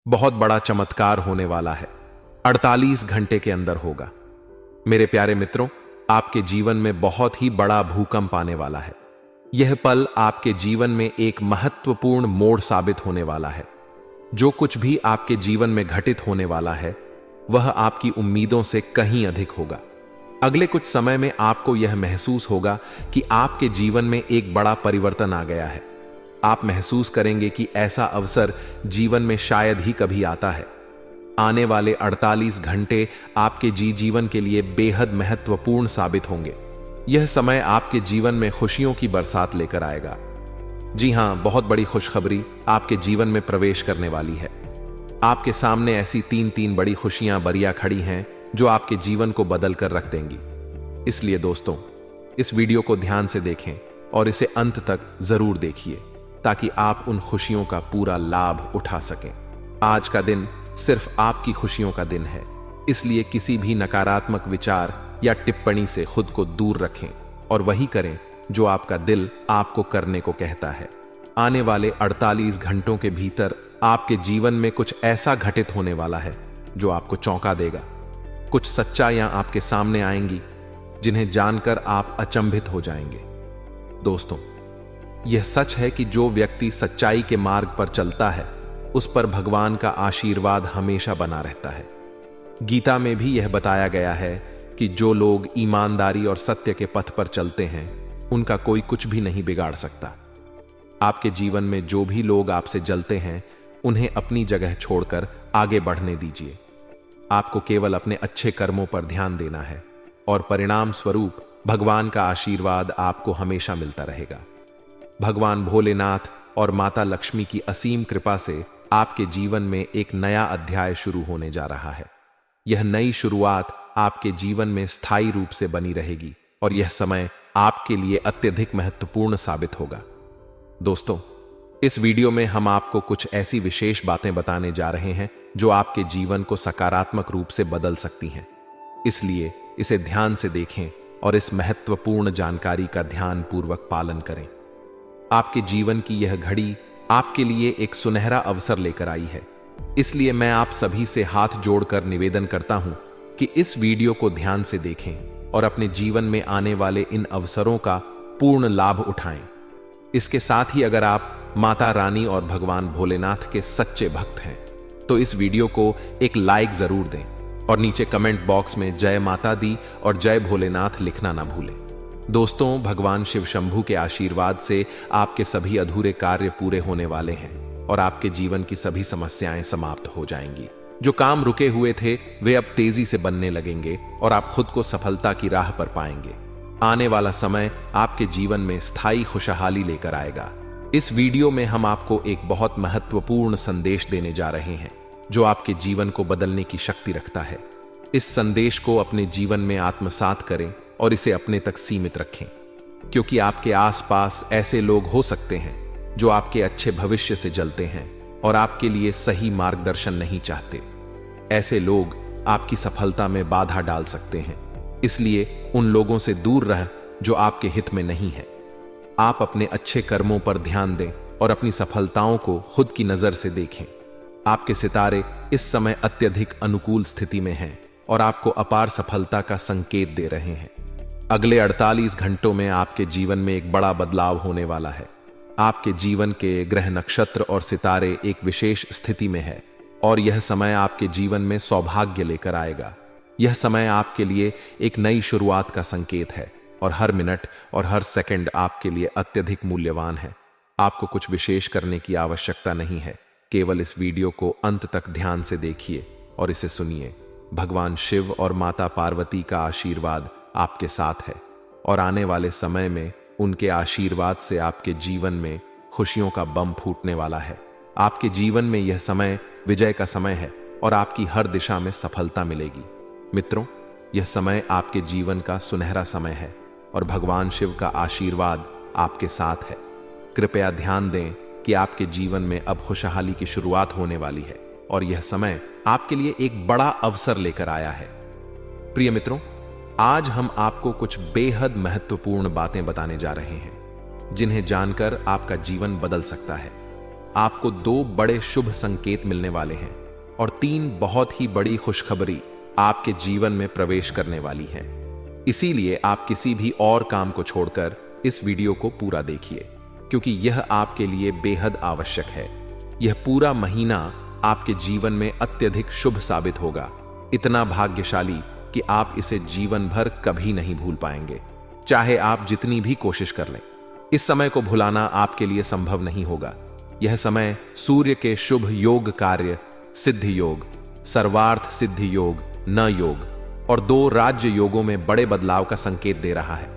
बहुत बड़ा चमत्कार होने वाला है। 48 घंटे के अंदर होगा। मेरे प्यारे मित्रों, आपके जीवन में बहुत ही बड़ा भूकंप आने वाला है। यह पल आपके जीवन में एक महत्वपूर्ण मोड़ साबित होने वाला है। जो कुछ भी आपके जीवन में घटित होने वाला है वह आपकी उम्मीदों से कहीं अधिक होगा। अगले कुछ समय में आपको यह महसूस होगा कि आपके जीवन में एक बड़ा परिवर्तन आ गया है। आप महसूस करेंगे कि ऐसा अवसर जीवन में शायद ही कभी आता है। आने वाले 48 घंटे आपके जीवन के लिए बेहद महत्वपूर्ण साबित होंगे। यह समय आपके जीवन में खुशियों की बरसात लेकर आएगा। जी हां, बहुत बड़ी खुशखबरी आपके जीवन में प्रवेश करने वाली है। आपके सामने ऐसी तीन बड़ी खुशियां बरिया खड़ी हैं जो आपके जीवन को बदल कर रख देंगी। इसलिए दोस्तों, इस वीडियो को ध्यान से देखें और इसे अंत तक जरूर देखिए ताकि आप उन खुशियों का पूरा लाभ उठा सकें। आज का दिन सिर्फ आपकी खुशियों का दिन है, इसलिए किसी भी नकारात्मक विचार या टिप्पणी से खुद को दूर रखें और वही करें जो आपका दिल आपको करने को कहता है। आने वाले 48 घंटों के भीतर आपके जीवन में कुछ ऐसा घटित होने वाला है जो आपको चौंका देगा। कुछ सच्चाइयां आपके सामने आएंगी जिन्हें जानकर आप अचंभित हो जाएंगे। दोस्तों, यह सच है कि जो व्यक्ति सच्चाई के मार्ग पर चलता है उस पर भगवान का आशीर्वाद हमेशा बना रहता है। गीता में भी यह बताया गया है कि जो लोग ईमानदारी और सत्य के पथ पर चलते हैं उनका कोई कुछ भी नहीं बिगाड़ सकता। आपके जीवन में जो भी लोग आपसे जलते हैं उन्हें अपनी जगह छोड़कर आगे बढ़ने दीजिए। आपको केवल अपने अच्छे कर्मों पर ध्यान देना है और परिणाम स्वरूप भगवान का आशीर्वाद आपको हमेशा मिलता रहेगा। भगवान भोलेनाथ और माता लक्ष्मी की असीम कृपा से आपके जीवन में एक नया अध्याय शुरू होने जा रहा है। यह नई शुरुआत आपके जीवन में स्थायी रूप से बनी रहेगी और यह समय आपके लिए अत्यधिक महत्वपूर्ण साबित होगा। दोस्तों, इस वीडियो में हम आपको कुछ ऐसी विशेष बातें बताने जा रहे हैं जो आपके जीवन को सकारात्मक रूप से बदल सकती हैं। इसलिए इसे ध्यान से देखें और इस महत्वपूर्ण जानकारी का ध्यानपूर्वक पालन करें। आपके जीवन की यह घड़ी आपके लिए एक सुनहरा अवसर लेकर आई है। इसलिए मैं आप सभी से हाथ जोड़कर निवेदन करता हूं कि इस वीडियो को ध्यान से देखें और अपने जीवन में आने वाले इन अवसरों का पूर्ण लाभ उठाएं। इसके साथ ही अगर आप माता रानी और भगवान भोलेनाथ के सच्चे भक्त हैं तो इस वीडियो को एक लाइक जरूर दें और नीचे कमेंट बॉक्स में जय माता दी और जय भोलेनाथ लिखना ना भूलें। दोस्तों, भगवान शिव शंभू के आशीर्वाद से आपके सभी अधूरे कार्य पूरे होने वाले हैं और आपके जीवन की सभी समस्याएं समाप्त हो जाएंगी। जो काम रुके हुए थे वे अब तेजी से बनने लगेंगे और आप खुद को सफलता की राह पर पाएंगे। आने वाला समय आपके जीवन में स्थायी खुशहाली लेकर आएगा। इस वीडियो में हम आपको एक बहुत महत्वपूर्ण संदेश देने जा रहे हैं जो आपके जीवन को बदलने की शक्ति रखता है। इस संदेश को अपने जीवन में आत्मसात करें और इसे अपने तक सीमित रखें, क्योंकि आपके आसपास ऐसे लोग हो सकते हैं जो आपके अच्छे भविष्य से जलते हैं और आपके लिए सही मार्गदर्शन नहीं चाहते। ऐसे लोग आपकी सफलता में बाधा डाल सकते हैं, इसलिए उन लोगों से दूर रह जो आपके हित में नहीं है। आप अपने अच्छे कर्मों पर ध्यान दें और अपनी सफलताओं को खुद की नजर से देखें। आपके सितारे इस समय अत्यधिक अनुकूल स्थिति में हैं और आपको अपार सफलता का संकेत दे रहे हैं। अगले 48 घंटों में आपके जीवन में एक बड़ा बदलाव होने वाला है। आपके जीवन के ग्रह, नक्षत्र और सितारे एक विशेष स्थिति में है और यह समय आपके जीवन में सौभाग्य लेकर आएगा। यह समय आपके लिए एक नई शुरुआत का संकेत है और हर मिनट और हर सेकंड आपके लिए अत्यधिक मूल्यवान है। आपको कुछ विशेष करने की आवश्यकता नहीं है, केवल इस वीडियो को अंत तक ध्यान से देखिए और इसे सुनिए। भगवान शिव और माता पार्वती का आशीर्वाद आपके साथ है और आने वाले समय में उनके आशीर्वाद से आपके जीवन में खुशियों का बम फूटने वाला है। आपके जीवन में यह समय विजय का समय है और आपकी हर दिशा में सफलता मिलेगी। मित्रों, यह समय आपके जीवन का सुनहरा समय है और भगवान शिव का आशीर्वाद आपके साथ है। कृपया ध्यान दें कि आपके जीवन में अब खुशहाली की शुरुआत होने वाली है और यह समय आपके लिए एक बड़ा अवसर लेकर आया है। प्रिय मित्रों, आज हम आपको कुछ बेहद महत्वपूर्ण बातें बताने जा रहे हैं जिन्हें जानकर आपका जीवन बदल सकता है। आपको 2 बड़े शुभ संकेत मिलने वाले हैं और 3 बहुत ही बड़ी खुशखबरी आपके जीवन में प्रवेश करने वाली है। इसीलिए आप किसी भी और काम को छोड़कर इस वीडियो को पूरा देखिए, क्योंकि यह आपके लिए बेहद आवश्यक है। यह पूरा महीना आपके जीवन में अत्यधिक शुभ साबित होगा, इतना भाग्यशाली कि आप इसे जीवन भर कभी नहीं भूल पाएंगे, चाहे आप जितनी भी कोशिश कर लें। इस समय को भुलाना आपके लिए संभव नहीं होगा। यह समय सूर्य के शुभ योग कार्य, सिद्धि योग, सर्वार्थ सिद्धि योग, न योग और 2 राज्य योगों में बड़े बदलाव का संकेत दे रहा है।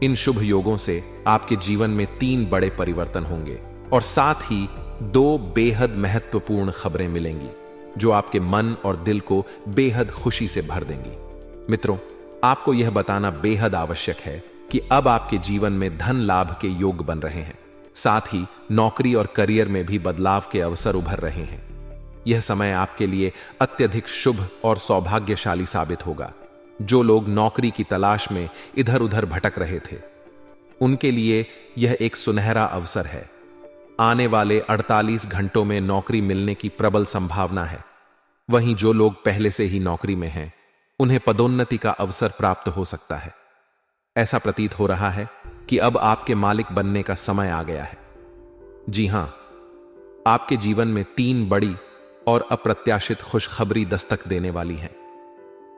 इन शुभ योगों से आपके जीवन में 3 बड़े परिवर्तन होंगे और साथ ही 2 बेहद महत्वपूर्ण खबरें मिलेंगी जो आपके मन और दिल को बेहद खुशी से भर देंगी। मित्रों, आपको यह बताना बेहद आवश्यक है कि अब आपके जीवन में धन लाभ के योग बन रहे हैं। साथ ही नौकरी और करियर में भी बदलाव के अवसर उभर रहे हैं। यह समय आपके लिए अत्यधिक शुभ और सौभाग्यशाली साबित होगा। जो लोग नौकरी की तलाश में इधर उधर भटक रहे थे, उनके लिए यह एक सुनहरा अवसर है। आने वाले 48 घंटों में नौकरी मिलने की प्रबल संभावना है। वहीं जो लोग पहले से ही नौकरी में हैं, उन्हें पदोन्नति का अवसर प्राप्त हो सकता है। ऐसा प्रतीत हो रहा है कि अब आपके मालिक बनने का समय आ गया है। जी हां, आपके जीवन में 3 बड़ी और अप्रत्याशित खुशखबरी दस्तक देने वाली है।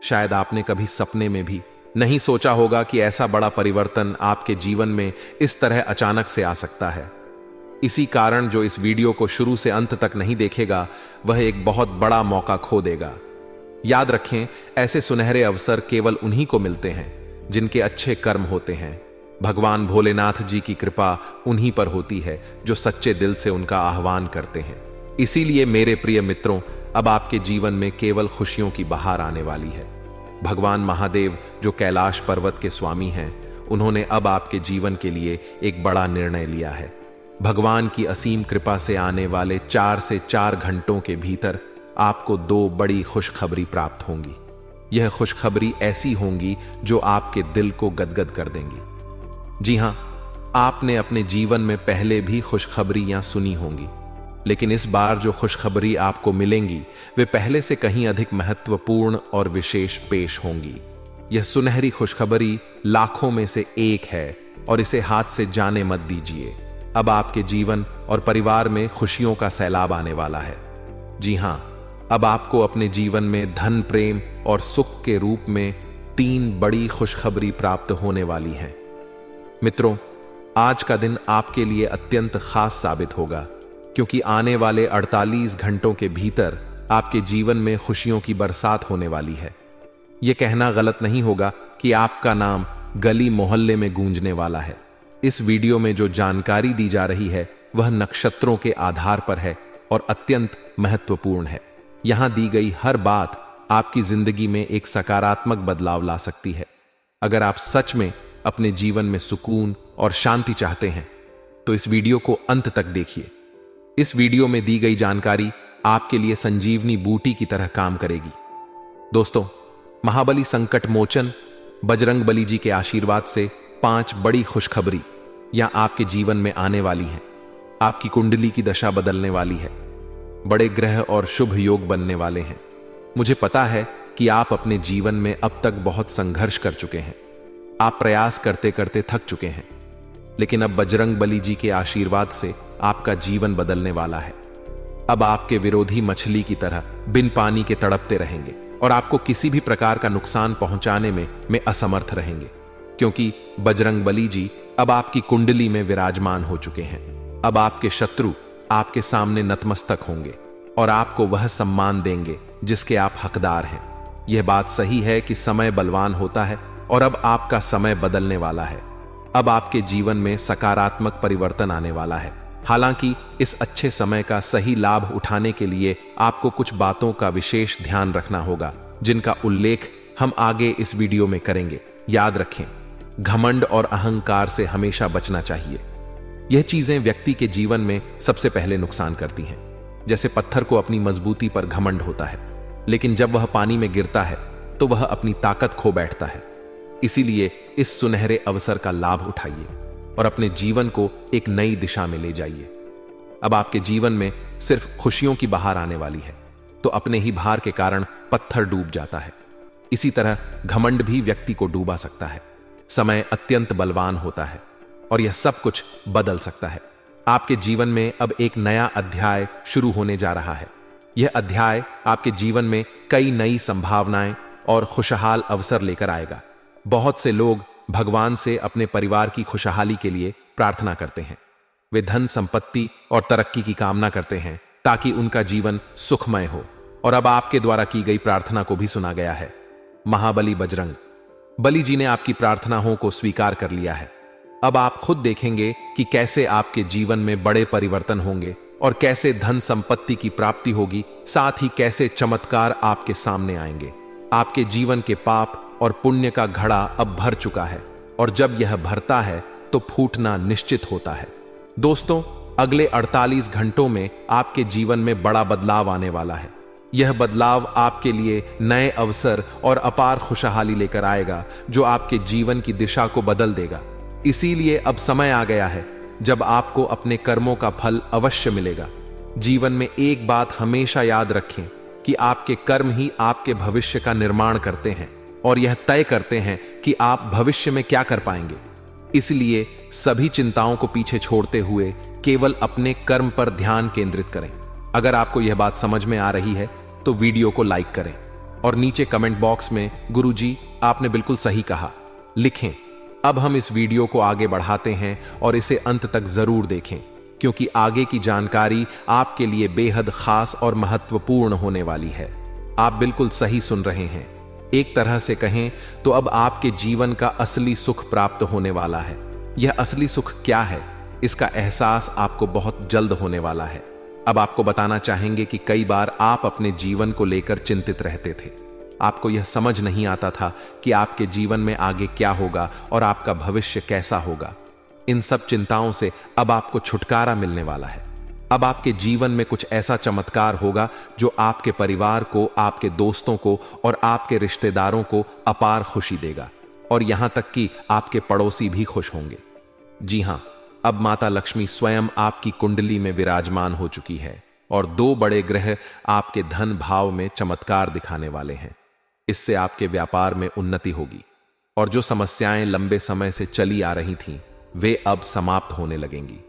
शायद आपने कभी सपने में भी नहीं सोचा होगा कि ऐसा बड़ा परिवर्तन आपके जीवन में इस तरह अचानक से आ सकता है। इसी कारण जो इस वीडियो को शुरू से अंत तक नहीं देखेगा, वह एक बहुत बड़ा मौका खो देगा। याद रखें, ऐसे सुनहरे अवसर केवल उन्हीं को मिलते हैं जिनके अच्छे कर्म होते हैं। भगवान भोलेनाथ जी की कृपा उन्हीं पर होती है जो सच्चे दिल से उनका आह्वान करते हैं। इसीलिए मेरे प्रिय मित्रों, अब आपके जीवन में केवल खुशियों की बहार आने वाली है। भगवान महादेव जो कैलाश पर्वत के स्वामी हैं, उन्होंने अब आपके जीवन के लिए एक बड़ा निर्णय लिया है। भगवान की असीम कृपा से आने वाले 4 से 4 घंटों के भीतर आपको 2 बड़ी खुशखबरी प्राप्त होंगी। यह खुशखबरी ऐसी होंगी जो आपके दिल को गदगद कर देंगी। जी हां, आपने अपने जीवन में पहले भी खुशखबरियां सुनी होंगी, लेकिन इस बार जो खुशखबरी आपको मिलेंगी वे पहले से कहीं अधिक महत्वपूर्ण और विशेष पेश होंगी। यह सुनहरी खुशखबरी लाखों में से एक है और इसे हाथ से जाने मत दीजिए। अब आपके जीवन और परिवार में खुशियों का सैलाब आने वाला है। जी हां, अब आपको अपने जीवन में धन, प्रेम और सुख के रूप में 3 बड़ी खुशखबरी प्राप्त होने वाली है। मित्रों, आज का दिन आपके लिए अत्यंत खास साबित होगा, क्योंकि आने वाले 48 घंटों के भीतर आपके जीवन में खुशियों की बरसात होने वाली है। यह कहना गलत नहीं होगा कि आपका नाम गली मोहल्ले में गूंजने वाला है। इस वीडियो में जो जानकारी दी जा रही है वह नक्षत्रों के आधार पर है और अत्यंत महत्वपूर्ण है। यहां दी गई हर बात आपकी जिंदगी में एक सकारात्मक बदलाव ला सकती है। अगर आप सच में अपने जीवन में सुकून और शांति चाहते हैं तो इस वीडियो को अंत तक देखिए। इस वीडियो में दी गई जानकारी आपके लिए संजीवनी बूटी की तरह काम करेगी। दोस्तों, महाबली संकट मोचन बजरंग बली जी के आशीर्वाद से 5 बड़ी खुशखबरी या आपके जीवन में आने वाली हैं। आपकी कुंडली की दशा बदलने वाली है। बड़े ग्रह और शुभ योग बनने वाले हैं। मुझे पता है कि आप अपने जीवन में अब तक बहुत संघर्ष कर चुके हैं। आप प्रयास करते करते थक चुके हैं, लेकिन अब बजरंग बली जी के आशीर्वाद से आपका जीवन बदलने वाला है। अब आपके विरोधी मछली की तरह बिन पानी के तड़पते रहेंगे और आपको किसी भी प्रकार का नुकसान पहुंचाने में असमर्थ रहेंगे, क्योंकि बजरंग बली जी अब आपकी कुंडली में विराजमान हो चुके हैं। अब आपके शत्रु आपके सामने नतमस्तक होंगे और आपको वह सम्मान देंगे जिसके आप हकदार हैं। यह बात सही है कि समय बलवान होता है और अब आपका समय बदलने वाला है। अब आपके जीवन में सकारात्मक परिवर्तन आने वाला है। हालांकि इस अच्छे समय का सही लाभ उठाने के लिए आपको कुछ बातों का विशेष ध्यान रखना होगा, जिनका उल्लेख हम आगे इस वीडियो में करेंगे। याद रखें, घमंड और अहंकार से हमेशा बचना चाहिए। यह चीजें व्यक्ति के जीवन में सबसे पहले नुकसान करती हैं। जैसे पत्थर को अपनी मजबूती पर घमंड होता है, लेकिन जब वह पानी में गिरता है तो वह अपनी ताकत खो बैठता है। इसीलिए इस सुनहरे अवसर का लाभ उठाइए और अपने जीवन को एक नई दिशा में ले जाइए। अब आपके जीवन में सिर्फ खुशियों की बहार आने वाली है, तो अपने ही भार के कारण पत्थर डूब जाता है। इसी तरह घमंड भी व्यक्ति को डूबा सकता है। समय अत्यंत बलवान होता है और यह सब कुछ बदल सकता है। आपके जीवन में अब एक नया अध्याय शुरू होने जा रहा है। यह अध्याय आपके जीवन में कई नई संभावनाएं और खुशहाल अवसर लेकर आएगा। बहुत से लोग भगवान से अपने परिवार की खुशहाली के लिए प्रार्थना करते हैं। वे धन संपत्ति और तरक्की की कामना करते हैं ताकि उनका जीवन सुखमय हो। और अब आपके द्वारा की गई प्रार्थना को भी सुना गया है। महाबली बजरंग बली जी ने आपकी प्रार्थनाओं को स्वीकार कर लिया है। अब आप खुद देखेंगे कि कैसे आपके जीवन में बड़े परिवर्तन होंगे और कैसे धन संपत्ति की प्राप्ति होगी, साथ ही कैसे चमत्कार आपके सामने आएंगे। आपके जीवन के पाप और पुण्य का घड़ा अब भर चुका है और जब यह भरता है तो फूटना निश्चित होता है। दोस्तों, अगले 48 घंटों में आपके जीवन में बड़ा बदलाव आने वाला है। यह बदलाव आपके लिए नए अवसर और अपार खुशहाली लेकर आएगा जो आपके जीवन की दिशा को बदल देगा। इसीलिए अब समय आ गया है जब आपको अपने कर्मों का फल अवश्य मिलेगा। जीवन में एक बात हमेशा याद रखें कि आपके कर्म ही आपके भविष्य का निर्माण करते हैं और यह तय करते हैं कि आप भविष्य में क्या कर पाएंगे। इसलिए सभी चिंताओं को पीछे छोड़ते हुए केवल अपने कर्म पर ध्यान केंद्रित करें। अगर आपको यह बात समझ में आ रही है तो वीडियो को लाइक करें और नीचे कमेंट बॉक्स में गुरुजी आपने बिल्कुल सही कहा लिखें। अब हम इस वीडियो को आगे बढ़ाते हैं और इसे अंत तक जरूर देखें, क्योंकि आगे की जानकारी आपके लिए बेहद खास और महत्वपूर्ण होने वाली है। आप बिल्कुल सही सुन रहे हैं। एक तरह से कहें तो अब आपके जीवन का असली सुख प्राप्त होने वाला है। यह असली सुख क्या है, इसका एहसास आपको बहुत जल्द होने वाला है। अब आपको बताना चाहेंगे कि कई बार आप अपने जीवन को लेकर चिंतित रहते थे। आपको यह समझ नहीं आता था कि आपके जीवन में आगे क्या होगा और आपका भविष्य कैसा होगा। इन सब चिंताओं से अब आपको छुटकारा मिलने वाला है। अब आपके जीवन में कुछ ऐसा चमत्कार होगा जो आपके परिवार को, आपके दोस्तों को और आपके रिश्तेदारों को अपार खुशी देगा और यहां तक कि आपके पड़ोसी भी खुश होंगे। जी हां, अब माता लक्ष्मी स्वयं आपकी कुंडली में विराजमान हो चुकी है और 2 बड़े ग्रह आपके धन भाव में चमत्कार दिखाने वाले हैं। इससे आपके व्यापार में उन्नति होगी और जो समस्याएं लंबे समय से चली आ रही थीं, वे अब समाप्त होने लगेंगी।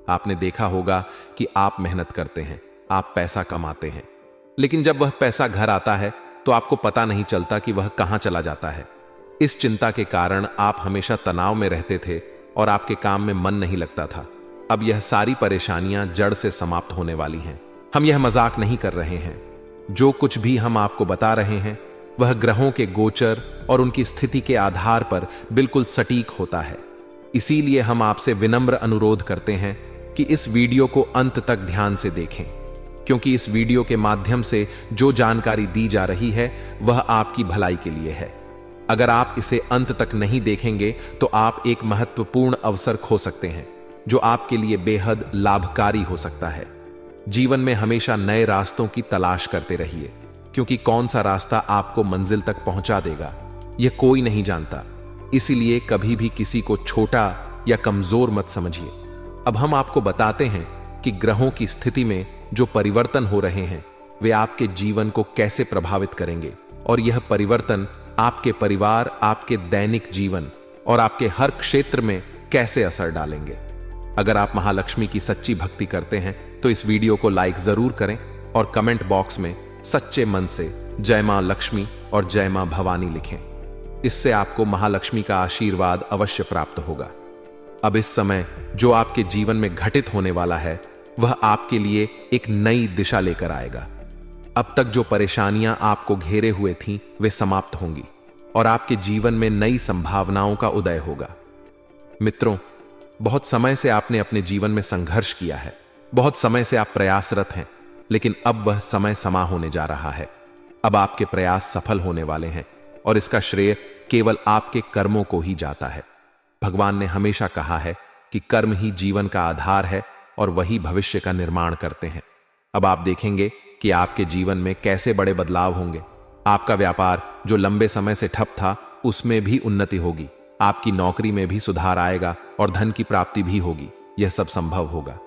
आपने देखा होगा कि आप मेहनत करते हैं, आप पैसा कमाते हैं, लेकिन जब वह पैसा घर आता है तो आपको पता नहीं चलता कि वह कहां चला जाता है। इस चिंता के कारण आप हमेशा तनाव में रहते थे और आपके काम में मन नहीं लगता था। अब यह सारी परेशानियां जड़ से समाप्त होने वाली हैं। हम यह मजाक नहीं कर रहे हैं। जो कुछ भी हम आपको बता रहे हैं वह ग्रहों के गोचर और उनकी स्थिति के आधार पर बिल्कुल सटीक होता है। इसीलिए हम आपसे विनम्र अनुरोध करते हैं कि इस वीडियो को अंत तक ध्यान से देखें, क्योंकि इस वीडियो के माध्यम से जो जानकारी दी जा रही है वह आपकी भलाई के लिए है। अगर आप इसे अंत तक नहीं देखेंगे तो आप एक महत्वपूर्ण अवसर खो सकते हैं जो आपके लिए बेहद लाभकारी हो सकता है। जीवन में हमेशा नए रास्तों की तलाश करते रहिए, क्योंकि कौन सा रास्ता आपको मंजिल तक पहुंचा देगा यह कोई नहीं जानता। इसीलिए कभी भी किसी को छोटा या कमजोर मत समझिए। अब हम आपको बताते हैं कि ग्रहों की स्थिति में जो परिवर्तन हो रहे हैं वे आपके जीवन को कैसे प्रभावित करेंगे और यह परिवर्तन आपके परिवार, आपके दैनिक जीवन और आपके हर क्षेत्र में कैसे असर डालेंगे। अगर आप महालक्ष्मी की सच्ची भक्ति करते हैं तो इस वीडियो को लाइक जरूर करें और कमेंट बॉक्स में सच्चे मन से जय मां लक्ष्मी और जय मां भवानी लिखें। इससे आपको महालक्ष्मी का आशीर्वाद अवश्य प्राप्त होगा। अब इस समय जो आपके जीवन में घटित होने वाला है वह आपके लिए एक नई दिशा लेकर आएगा। अब तक जो परेशानियां आपको घेरे हुए थीं वे समाप्त होंगी और आपके जीवन में नई संभावनाओं का उदय होगा। मित्रों, बहुत समय से आपने अपने जीवन में संघर्ष किया है, बहुत समय से आप प्रयासरत हैं, लेकिन अब वह समय समा होने जा रहा है। अब आपके प्रयास सफल होने वाले हैं और इसका श्रेय केवल आपके कर्मों को ही जाता है। भगवान ने हमेशा कहा है कि कर्म ही जीवन का आधार है और वही भविष्य का निर्माण करते हैं। अब आप देखेंगे कि आपके जीवन में कैसे बड़े बदलाव होंगे। आपका व्यापार जो लंबे समय से ठप था उसमें भी उन्नति होगी, आपकी नौकरी में भी सुधार आएगा और धन की प्राप्ति भी होगी। यह सब संभव होगा।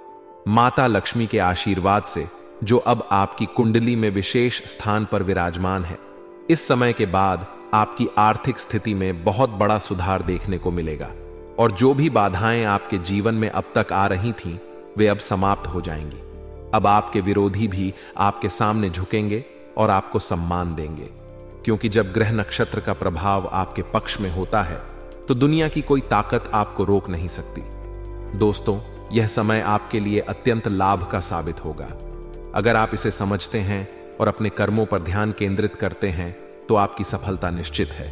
माता लक्ष्मी के आशीर्वाद से, जो अब आपकी कुंडली में विशेष स्थान पर विराजमान है, इस समय के बाद आपकी आर्थिक स्थिति में बहुत बड़ा सुधार देखने को मिलेगा और जो भी बाधाएं आपके जीवन में अब तक आ रही थीं, वे अब समाप्त हो जाएंगी। अब आपके विरोधी भी आपके सामने झुकेंगे और आपको सम्मान देंगे, क्योंकि जब ग्रह नक्षत्र का प्रभाव आपके पक्ष में होता है तो दुनिया की कोई ताकत आपको रोक नहीं सकती। दोस्तों, यह समय आपके लिए अत्यंत लाभ का साबित होगा। अगर आप इसे समझते हैं और अपने कर्मों पर ध्यान केंद्रित करते हैं तो आपकी सफलता निश्चित है।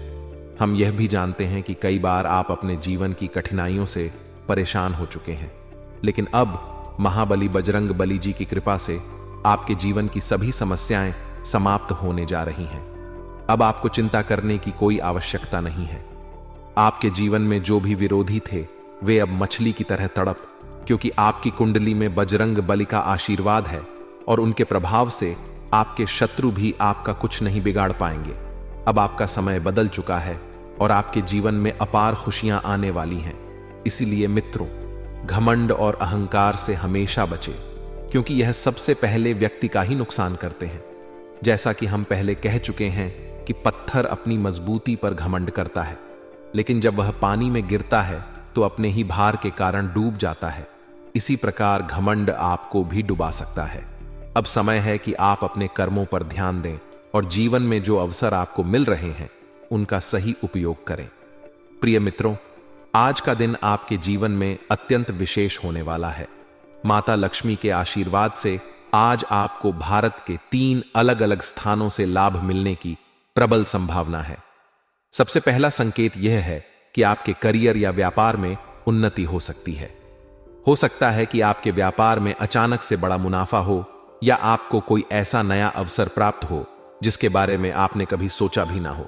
हम यह भी जानते हैं कि कई बार आप अपने जीवन की कठिनाइयों से परेशान हो चुके हैं, लेकिन अब महाबली बजरंग बली जी की कृपा से आपके जीवन की सभी समस्याएं समाप्त होने जा रही हैं। अब आपको चिंता करने की कोई आवश्यकता नहीं है। आपके जीवन में जो भी विरोधी थे, वे अब मछली की तरह तड़प, क्योंकि आपकी कुंडली में बजरंग बली का आशीर्वाद है और उनके प्रभाव से आपके शत्रु भी आपका कुछ नहीं बिगाड़ पाएंगे। अब आपका समय बदल चुका है और आपके जीवन में अपार खुशियां आने वाली हैं। इसीलिए मित्रों, घमंड और अहंकार से हमेशा बचें, क्योंकि यह सबसे पहले व्यक्ति का ही नुकसान करते हैं। जैसा कि हम पहले कह चुके हैं कि पत्थर अपनी मजबूती पर घमंड करता है, लेकिन जब वह पानी में गिरता है तो अपने ही भार के कारण डूब जाता है। इसी प्रकार घमंड आपको भी डुबा सकता है। अब समय है कि आप अपने कर्मों पर ध्यान दें और जीवन में जो अवसर आपको मिल रहे हैं उनका सही उपयोग करें। प्रिय मित्रों, आज का दिन आपके जीवन में अत्यंत विशेष होने वाला है। माता लक्ष्मी के आशीर्वाद से आज आपको भारत के 3 अलग अलग स्थानों से लाभ मिलने की प्रबल संभावना है। सबसे पहला संकेत यह है कि आपके करियर या व्यापार में उन्नति हो सकती है। हो सकता है कि आपके व्यापार में अचानक से बड़ा मुनाफा हो या आपको कोई ऐसा नया अवसर प्राप्त हो जिसके बारे में आपने कभी सोचा भी ना हो।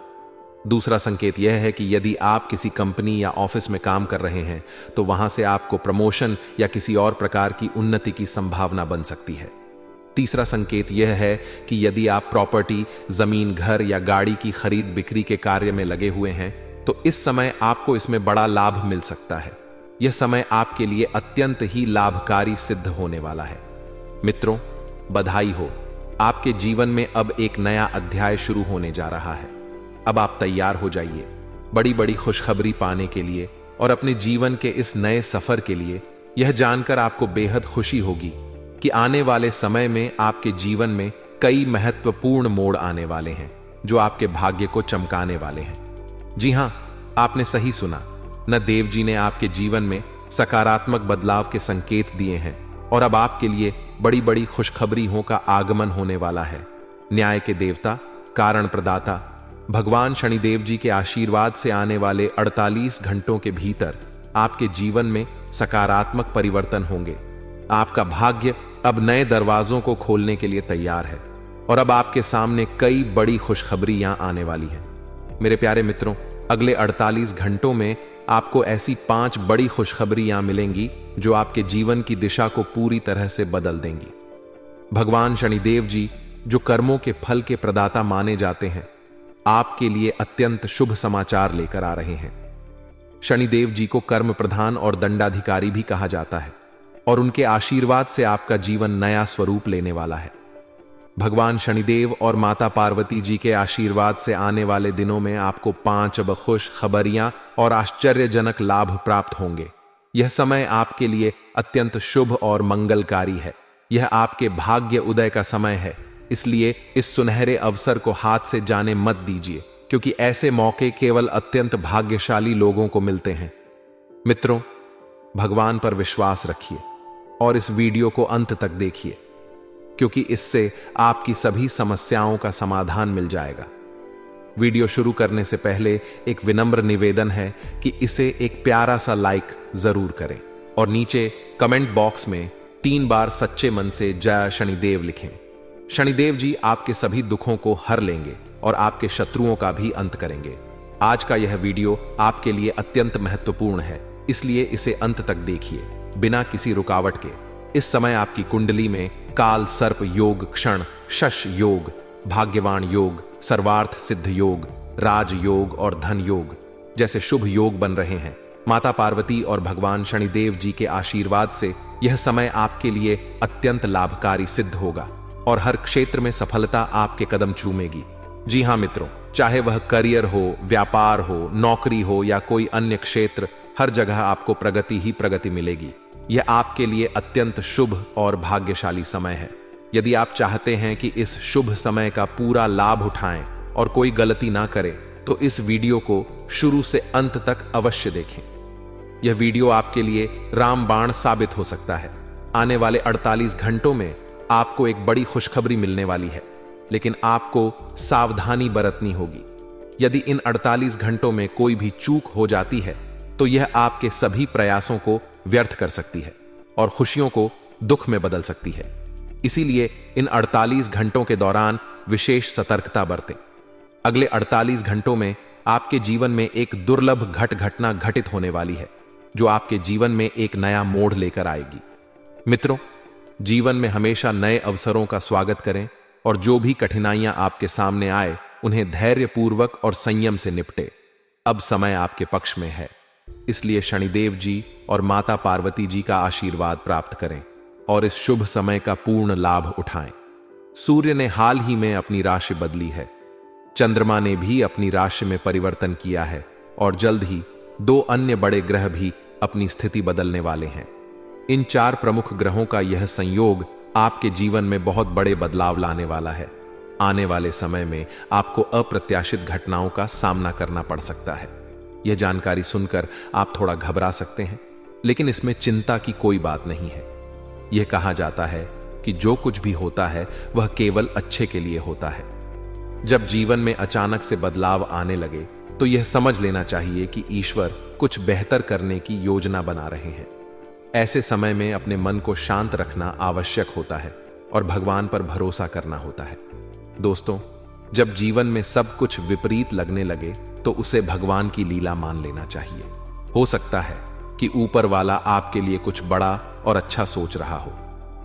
दूसरा संकेत यह है कि यदि आप किसी कंपनी या ऑफिस में काम कर रहे हैं तो वहां से आपको प्रमोशन या किसी और प्रकार की उन्नति की संभावना बन सकती है। तीसरा संकेत यह है कि यदि आप प्रॉपर्टी, जमीन, घर या गाड़ी की खरीद बिक्री के कार्य में लगे हुए हैं तो इस समय आपको इसमें बड़ा लाभ मिल सकता है। यह समय आपके लिए अत्यंत ही लाभकारी सिद्ध होने वाला है। मित्रों, बधाई हो, आपके जीवन में अब एक नया अध्याय शुरू होने जा रहा है। अब आप तैयार हो जाइए बड़ी बड़ी खुशखबरी पाने के लिए और अपने जीवन के इस नए सफर के लिए। यह जानकर आपको बेहद खुशी होगी कि आने वाले समय में आपके जीवन में कई महत्वपूर्ण मोड़ आने वाले हैं जो आपके भाग्य को चमकाने वाले हैं। जी हां, आपने सही सुना। न देव जी ने आपके जीवन में सकारात्मक बदलाव के संकेत दिए हैं और अब आपके लिए बड़ी बड़ी खुशखबरियों का आगमन होने वाला है। न्याय के देवता, कारण प्रदाता भगवान शनिदेव जी के आशीर्वाद से आने वाले 48 घंटों के भीतर आपके जीवन में सकारात्मक परिवर्तन होंगे। आपका भाग्य अब नए दरवाजों को खोलने के लिए तैयार है और अब आपके सामने कई बड़ी खुशखबरियां आने वाली हैं। मेरे प्यारे मित्रों, अगले 48 घंटों में आपको ऐसी 5 बड़ी खुशखबरियां मिलेंगी जो आपके जीवन की दिशा को पूरी तरह से बदल देंगी। भगवान शनिदेव जी, जो कर्मों के फल के प्रदाता माने जाते हैं, आपके लिए अत्यंत शुभ समाचार लेकर आ रहे हैं। शनिदेव जी को कर्म प्रधान और दंडाधिकारी भी कहा जाता है और उनके आशीर्वाद से आपका जीवन नया स्वरूप लेने वाला है। भगवान शनिदेव और माता पार्वती जी के आशीर्वाद से आने वाले दिनों में आपको 5 खुश खबरियां और आश्चर्यजनक लाभ प्राप्त होंगे। यह समय आपके लिए अत्यंत शुभ और मंगलकारी है। यह आपके भाग्य उदय का समय है, इसलिए इस सुनहरे अवसर को हाथ से जाने मत दीजिए, क्योंकि ऐसे मौके केवल अत्यंत भाग्यशाली लोगों को मिलते हैं। मित्रों, भगवान पर विश्वास रखिए और इस वीडियो को अंत तक देखिए, क्योंकि इससे आपकी सभी समस्याओं का समाधान मिल जाएगा। वीडियो शुरू करने से पहले एक विनम्र निवेदन है कि इसे एक प्यारा सा लाइक जरूर करें और नीचे कमेंट बॉक्स में 3 बार सच्चे मन से जय शनिदेव लिखें। शनिदेव जी आपके सभी दुखों को हर लेंगे और आपके शत्रुओं का भी अंत करेंगे। आज का यह वीडियो आपके लिए अत्यंत महत्वपूर्ण है, इसलिए इसे अंत तक देखिए बिना किसी रुकावट के। इस समय आपकी कुंडली में काल सर्प योग, क्षण शश योग, भाग्यवान योग, सर्वार्थ सिद्ध योग, राज योग और धन योग जैसे शुभ योग बन रहे हैं। माता पार्वती और भगवान शनिदेव जी के आशीर्वाद से यह समय आपके लिए अत्यंत लाभकारी सिद्ध होगा और हर क्षेत्र में सफलता आपके कदम चूमेगी। जी हाँ मित्रों, चाहे वह करियर हो, व्यापार हो, नौकरी हो या कोई अन्य क्षेत्र, हर जगह आपको प्रगति ही प्रगति मिलेगी। यह आपके लिए अत्यंत शुभ और भाग्यशाली समय है। यदि आप चाहते हैं कि इस शुभ समय का पूरा लाभ उठाएं और कोई गलती ना करें, तो इस वीडियो को शुरू से अंत तक अवश्य देखें। यह वीडियो आपके लिए रामबाण साबित हो सकता है। आने वाले 48 घंटों में आपको एक बड़ी खुशखबरी मिलने वाली है, लेकिन आपको सावधानी बरतनी होगी। यदि इन 48 घंटों में कोई भी चूक हो जाती है, तो यह आपके सभी प्रयासों को व्यर्थ कर सकती है और खुशियों को दुख में बदल सकती है। इसीलिए इन 48 घंटों के दौरान विशेष सतर्कता बरतें। अगले 48 घंटों में आपके जीवन में एक दुर्लभ घटना घटित होने वाली है, जो आपके जीवन में एक नया मोड़ लेकर आएगी। मित्रों, जीवन में हमेशा नए अवसरों का स्वागत करें और जो भी कठिनाइयां आपके सामने आए, उन्हें धैर्यपूर्वक और संयम से निपटे। अब समय आपके पक्ष में है, इसलिए शनिदेव जी और माता पार्वती जी का आशीर्वाद प्राप्त करें और इस शुभ समय का पूर्ण लाभ उठाएं। सूर्य ने हाल ही में अपनी राशि बदली है, चंद्रमा ने भी अपनी राशि में परिवर्तन किया है और जल्द ही 2 अन्य बड़े ग्रह भी अपनी स्थिति बदलने वाले हैं। इन 4 प्रमुख ग्रहों का यह संयोग आपके जीवन में बहुत बड़े बदलाव लाने वाला है। आने वाले समय में आपको अप्रत्याशित घटनाओं का सामना करना पड़ सकता है। यह जानकारी सुनकर आप थोड़ा घबरा सकते हैं, लेकिन इसमें चिंता की कोई बात नहीं है। यह कहा जाता है कि जो कुछ भी होता है वह केवल अच्छे के लिए होता है। जब जीवन में अचानक से बदलाव आने लगे, तो यह समझ लेना चाहिए कि ईश्वर कुछ बेहतर करने की योजना बना रहे हैं। ऐसे समय में अपने मन को शांत रखना आवश्यक होता है और भगवान पर भरोसा करना होता है। दोस्तों, जब जीवन में सब कुछ विपरीत लगने लगे, तो उसे भगवान की लीला मान लेना चाहिए। हो सकता है कि ऊपर वाला आपके लिए कुछ बड़ा और अच्छा सोच रहा हो।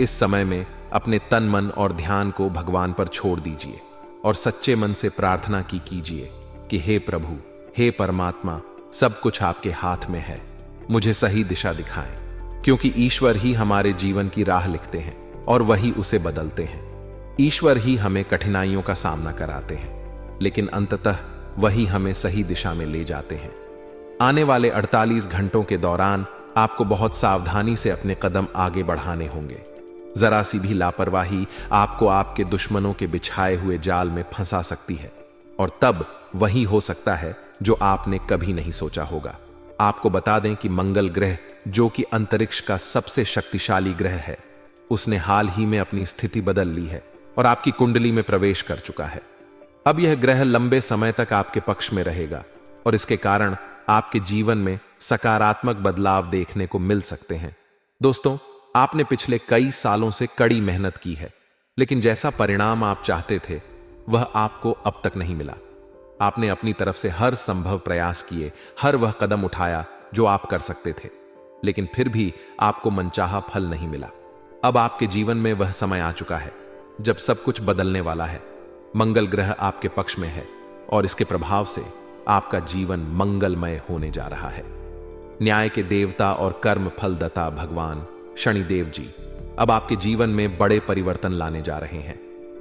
इस समय में अपने तन, मन और ध्यान को भगवान पर छोड़ दीजिए और सच्चे मन से प्रार्थना कीजिए कि हे प्रभु, हे परमात्मा, सब कुछ आपके हाथ में है, मुझे सही दिशा दिखाएं। क्योंकि ईश्वर ही हमारे जीवन की राह लिखते हैं और वही उसे बदलते हैं। ईश्वर ही हमें कठिनाइयों का सामना कराते हैं, लेकिन अंततः वही हमें सही दिशा में ले जाते हैं। आने वाले 48 घंटों के दौरान आपको बहुत सावधानी से अपने कदम आगे बढ़ाने होंगे। जरा सी भी लापरवाही आपको आपके दुश्मनों के बिछाए हुए जाल में फंसा सकती है और तब वही हो सकता है जो आपने कभी नहीं सोचा होगा। आपको बता दें कि मंगल ग्रह, जो कि अंतरिक्ष का सबसे शक्तिशाली ग्रह है, उसने हाल ही में अपनी स्थिति बदल ली है और आपकी कुंडली में प्रवेश कर चुका है। अब यह ग्रह लंबे समय तक आपके पक्ष में रहेगा और इसके कारण आपके जीवन में सकारात्मक बदलाव देखने को मिल सकते हैं। दोस्तों, आपने पिछले कई सालों से कड़ी मेहनत की है, लेकिन जैसा परिणाम आप चाहते थे वह आपको अब तक नहीं मिला। आपने अपनी तरफ से हर संभव प्रयास किए, हर वह कदम उठाया जो आप कर सकते थे, लेकिन फिर भी आपको मनचाहा फल नहीं मिला। अब आपके जीवन में वह समय आ चुका है जब सब कुछ बदलने वाला है। मंगल ग्रह आपके पक्ष में है और इसके प्रभाव से आपका जीवन मंगलमय होने जा रहा है। न्याय के देवता और कर्म फलदाता भगवान शनिदेव जी अब आपके जीवन में बड़े परिवर्तन लाने जा रहे हैं।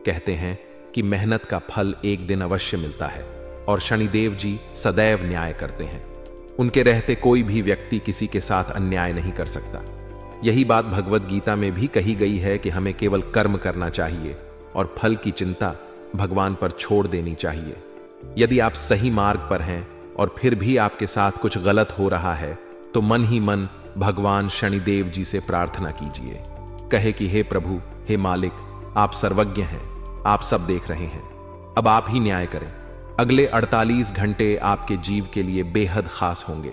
कहते हैं कि मेहनत का फल एक दिन अवश्य मिलता है और शनिदेव जी सदैव न्याय करते हैं। उनके रहते कोई भी व्यक्ति किसी के साथ अन्याय नहीं कर सकता। यही बात भगवद गीता में भी कही गई है कि हमें केवल कर्म करना चाहिए और फल की चिंता भगवान पर छोड़ देनी चाहिए। यदि आप सही मार्ग पर हैं और फिर भी आपके साथ कुछ गलत हो रहा है, तो मन ही मन भगवान शनिदेव जी से प्रार्थना कीजिए। कहे कि हे प्रभु, हे मालिक, आप सर्वज्ञ हैं, आप सब देख रहे हैं, अब आप ही न्याय करें। अगले 48 घंटे आपके जीव के लिए बेहद खास होंगे,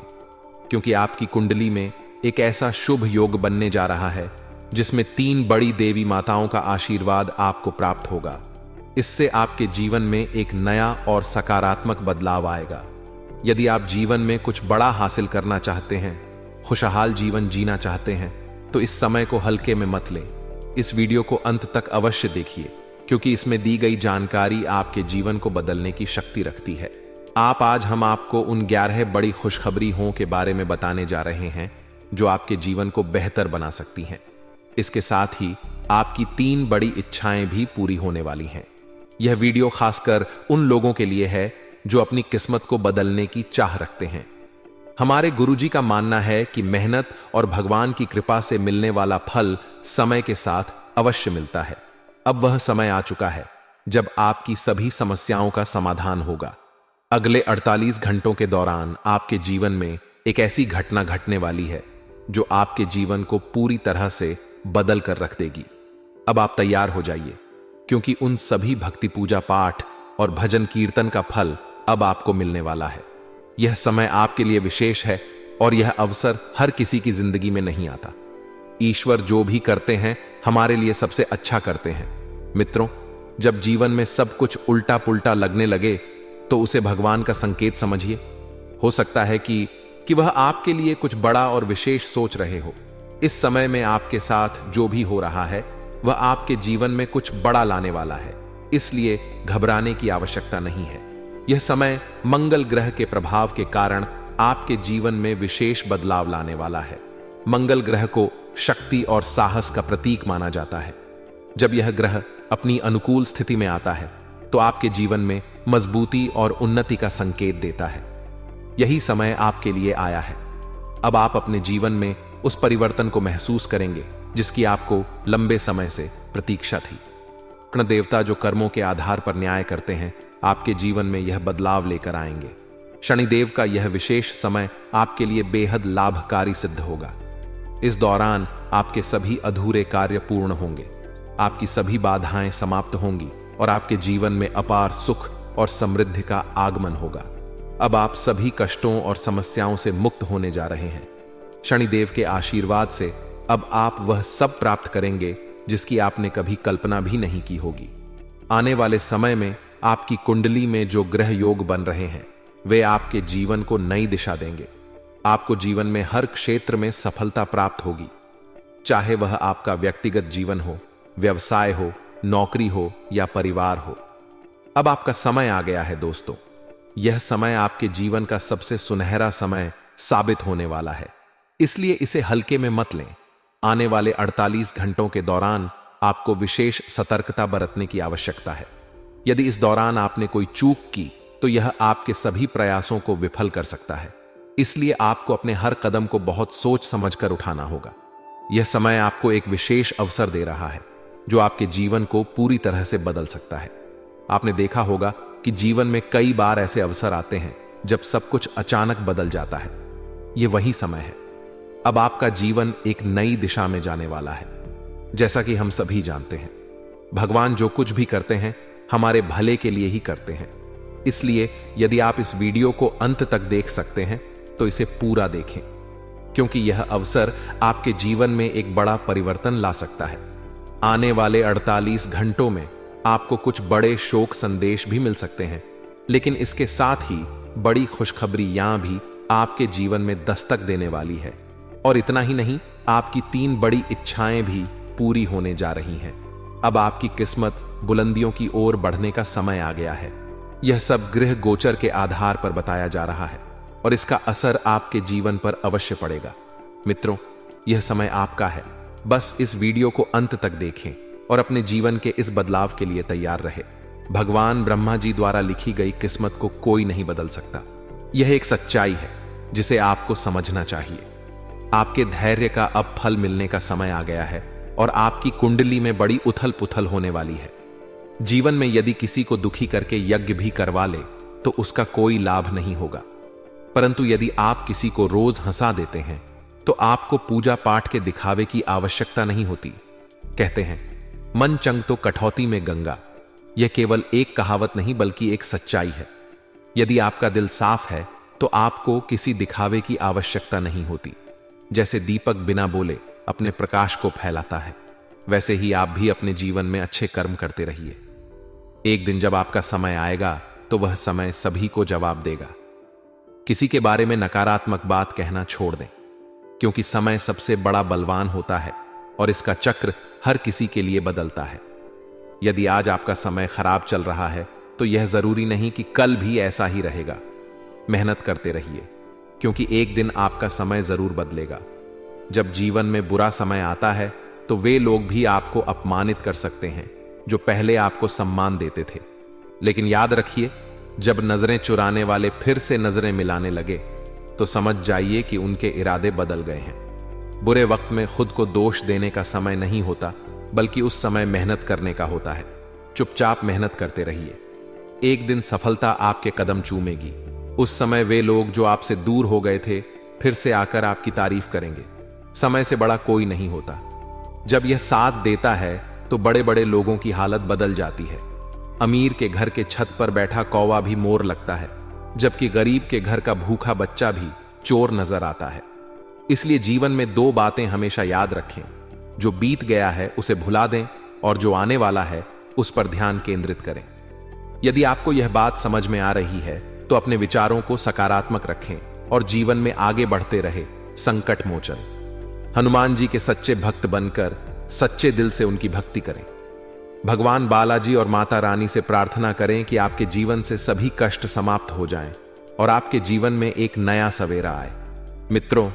क्योंकि आपकी कुंडली में एक ऐसा शुभ योग बनने जा रहा है जिसमें 3 बड़ी देवी माताओं का आशीर्वाद आपको प्राप्त होगा। इससे आपके जीवन में एक नया और सकारात्मक बदलाव आएगा। यदि आप जीवन में कुछ बड़ा हासिल करना चाहते हैं, खुशहाल जीवन जीना चाहते हैं, तो इस समय को हल्के में मत लें। इस वीडियो को अंत तक अवश्य देखिए, क्योंकि इसमें दी गई जानकारी आपके जीवन को बदलने की शक्ति रखती है। आज हम आपको उन 11 बड़ी खुशखबरी हों के बारे में बताने जा रहे हैं जो आपके जीवन को बेहतर बना सकती हैं। इसके साथ ही आपकी 3 बड़ी इच्छाएं भी पूरी होने वाली हैं। यह वीडियो खासकर उन लोगों के लिए है जो अपनी किस्मत को बदलने की चाह रखते हैं। हमारे गुरुजी का मानना है कि मेहनत और भगवान की कृपा से मिलने वाला फल समय के साथ अवश्य मिलता है। अब वह समय आ चुका है जब आपकी सभी समस्याओं का समाधान होगा। अगले 48 घंटों के दौरान आपके जीवन में एक ऐसी घटना घटने वाली है जो आपके जीवन को पूरी तरह से बदल कर रख देगी। अब आप तैयार हो जाइए, क्योंकि उन सभी भक्ति पूजा पाठ और भजन कीर्तन का फल अब आपको मिलने वाला है। यह समय आपके लिए विशेष है और यह अवसर हर किसी की जिंदगी में नहीं आता। ईश्वर जो भी करते हैं हमारे लिए सबसे अच्छा करते हैं। मित्रों, जब जीवन में सब कुछ उल्टा पुल्टा लगने लगे तो उसे भगवान का संकेत समझिए। हो सकता है कि वह आपके लिए कुछ बड़ा और विशेष सोच रहे हो। इस समय में आपके साथ जो भी हो रहा है वह आपके जीवन में कुछ बड़ा लाने वाला है, इसलिए घबराने की आवश्यकता नहीं है। यह समय मंगल ग्रह के प्रभाव के कारण आपके जीवन में विशेष बदलाव लाने वाला है। मंगल ग्रह को शक्ति और साहस का प्रतीक माना जाता है। जब यह ग्रह अपनी अनुकूल स्थिति में आता है तो आपके जीवन में मजबूती और उन्नति का संकेत देता है। यही समय आपके लिए आया है। अब आप अपने जीवन में उस परिवर्तन को महसूस करेंगे जिसकी आपको लंबे समय से प्रतीक्षा थी। कृष्ण देवता जो कर्मों के आधार पर न्याय करते हैं, आपके जीवन में यह बदलाव लेकर आएंगे। शनिदेव का यह विशेष समय आपके लिए बेहद लाभकारी सिद्ध होगा। इस दौरान आपके सभी अधूरे कार्य पूर्ण होंगे, आपकी सभी बाधाएं समाप्त होंगी और आपके जीवन में अपार सुख और समृद्धि का आगमन होगा। अब आप सभी कष्टों और समस्याओं से मुक्त होने जा रहे हैं। शनिदेव के आशीर्वाद से अब आप वह सब प्राप्त करेंगे जिसकी आपने कभी कल्पना भी नहीं की होगी। आने वाले समय में आपकी कुंडली में जो ग्रह योग बन रहे हैं वे आपके जीवन को नई दिशा देंगे। आपको जीवन में हर क्षेत्र में सफलता प्राप्त होगी, चाहे वह आपका व्यक्तिगत जीवन हो, व्यवसाय हो, नौकरी हो या परिवार हो। अब आपका समय आ गया है दोस्तों। यह समय आपके जीवन का सबसे सुनहरा समय साबित होने वाला है, इसलिए इसे हल्के में मत लें। आने वाले 48 घंटों के दौरान आपको विशेष सतर्कता बरतने की आवश्यकता है। यदि इस दौरान आपने कोई चूक की तो यह आपके सभी प्रयासों को विफल कर सकता है, इसलिए आपको अपने हर कदम को बहुत सोच समझकर उठाना होगा। यह समय आपको एक विशेष अवसर दे रहा है जो आपके जीवन को पूरी तरह से बदल सकता है। आपने देखा होगा कि जीवन में कई बार ऐसे अवसर आते हैं जब सब कुछ अचानक बदल जाता है। यह वही समय है। अब आपका जीवन एक नई दिशा में जाने वाला है। जैसा कि हम सभी जानते हैं, भगवान जो कुछ भी करते हैं हमारे भले के लिए ही करते हैं। इसलिए यदि आप इस वीडियो को अंत तक देख सकते हैं तो इसे पूरा देखें, क्योंकि यह अवसर आपके जीवन में एक बड़ा परिवर्तन ला सकता है। आने वाले 48 घंटों में आपको कुछ बड़े शोक संदेश भी मिल सकते हैं, लेकिन इसके साथ ही बड़ी खुशखबरियां भी आपके जीवन में दस्तक देने वाली है। और इतना ही नहीं, आपकी 3 बड़ी इच्छाएं भी पूरी होने जा रही हैं। अब आपकी किस्मत बुलंदियों की ओर बढ़ने का समय आ गया है। यह सब गृह गोचर के आधार पर बताया जा रहा है और इसका असर आपके जीवन पर अवश्य पड़ेगा। मित्रों, यह समय आपका है। बस इस वीडियो को अंत तक देखें और अपने जीवन के इस बदलाव के लिए तैयार रहे। भगवान ब्रह्मा जी द्वारा लिखी गई किस्मत को कोई नहीं बदल सकता। यह एक सच्चाई है जिसे आपको समझना चाहिए। आपके धैर्य का अब फल मिलने का समय आ गया है और आपकी कुंडली में बड़ी उथल पुथल होने वाली है। जीवन में यदि किसी को दुखी करके यज्ञ भी करवा ले तो उसका कोई लाभ नहीं होगा, परंतु यदि आप किसी को रोज हंसा देते हैं तो आपको पूजा पाठ के दिखावे की आवश्यकता नहीं होती। कहते हैं, मन चंग तो कठौती में गंगा। यह केवल एक कहावत नहीं बल्कि एक सच्चाई है। यदि आपका दिल साफ है तो आपको किसी दिखावे की आवश्यकता नहीं होती। जैसे दीपक बिना बोले अपने प्रकाश को फैलाता है, वैसे ही आप भी अपने जीवन में अच्छे कर्म करते रहिए। एक दिन जब आपका समय आएगा तो वह समय सभी को जवाब देगा। किसी के बारे में नकारात्मक बात कहना छोड़ दें, क्योंकि समय सबसे बड़ा बलवान होता है और इसका चक्र हर किसी के लिए बदलता है। यदि आज आपका समय खराब चल रहा है तो यह जरूरी नहीं कि कल भी ऐसा ही रहेगा। मेहनत करते रहिए, क्योंकि एक दिन आपका समय जरूर बदलेगा। जब जीवन में बुरा समय आता है तो वे लोग भी आपको अपमानित कर सकते हैं जो पहले आपको सम्मान देते थे। लेकिन याद रखिए, जब नजरें चुराने वाले फिर से नजरें मिलाने लगे तो समझ जाइए कि उनके इरादे बदल गए हैं। बुरे वक्त में खुद को दोष देने का समय नहीं होता, बल्कि उस समय मेहनत करने का होता है। चुपचाप मेहनत करते रहिए, एक दिन सफलता आपके कदम चूमेगी। उस समय वे लोग जो आपसे दूर हो गए थे फिर से आकर आपकी तारीफ करेंगे। समय से बड़ा कोई नहीं होता। जब यह साथ देता है तो बड़े बड़े लोगों की हालत बदल जाती है। अमीर के घर के छत पर बैठा कौवा भी मोर लगता है, जबकि गरीब के घर का भूखा बच्चा भी चोर नजर आता है। इसलिए जीवन में दो बातें हमेशा याद रखें, जो बीत गया है उसे भुला दें और जो आने वाला है उस पर ध्यान केंद्रित करें। यदि आपको यह बात समझ में आ रही है तो अपने विचारों को सकारात्मक रखें और जीवन में आगे बढ़ते रहे। संकट मोचन हनुमान जी के सच्चे भक्त बनकर सच्चे दिल से उनकी भक्ति करें। भगवान बालाजी और माता रानी से प्रार्थना करें कि आपके जीवन से सभी कष्ट समाप्त हो जाएं और आपके जीवन में एक नया सवेरा आए। मित्रों,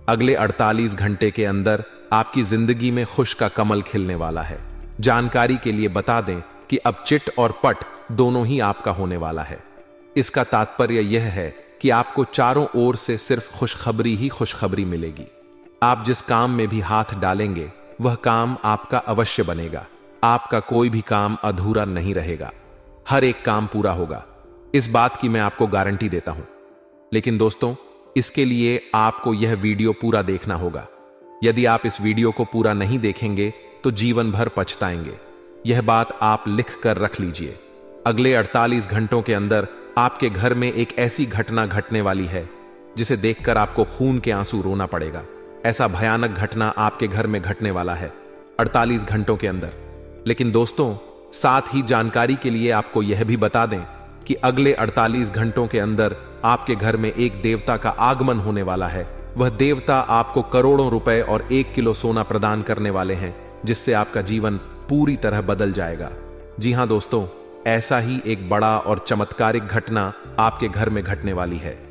अगले 48 घंटे के अंदर आपकी जिंदगी में खुश का कमल खिलने वाला है। जानकारी के लिए बता दें कि अब चिट और पट दोनों ही आपका होने वाला है। इसका तात्पर्य यह है कि आपको चारों ओर से सिर्फ खुशखबरी ही खुशखबरी मिलेगी। आप जिस काम में भी हाथ डालेंगे वह काम आपका अवश्य बनेगा। आपका कोई भी काम अधूरा नहीं रहेगा, हर एक काम पूरा होगा। इस बात की मैं आपको गारंटी देता हूं। लेकिन दोस्तों, इसके लिए आपको यह वीडियो पूरा देखना होगा। यदि आप इस वीडियो को पूरा नहीं देखेंगे तो जीवन भर पछताएंगे। यह बात आप लिख कर रख लीजिए। अगले 48 घंटों के अंदर आपके घर में एक ऐसी घटना घटने वाली है जिसे देखकर आपको खून के आंसू रोना पड़ेगा। ऐसा भयानक घटना आपके घर में घटने वाला है 48 घंटों के अंदर। लेकिन दोस्तों, साथ ही जानकारी के लिए आपको यह भी बता दें कि अगले 48 घंटों के अंदर आपके घर में एक देवता का आगमन होने वाला है। वह देवता आपको करोड़ों रुपए और 1 किलो सोना प्रदान करने वाले हैं, जिससे आपका जीवन पूरी तरह बदल जाएगा। जी हां दोस्तों, ऐसा ही एक बड़ा और चमत्कारिक घटना आपके घर में घटने वाली है।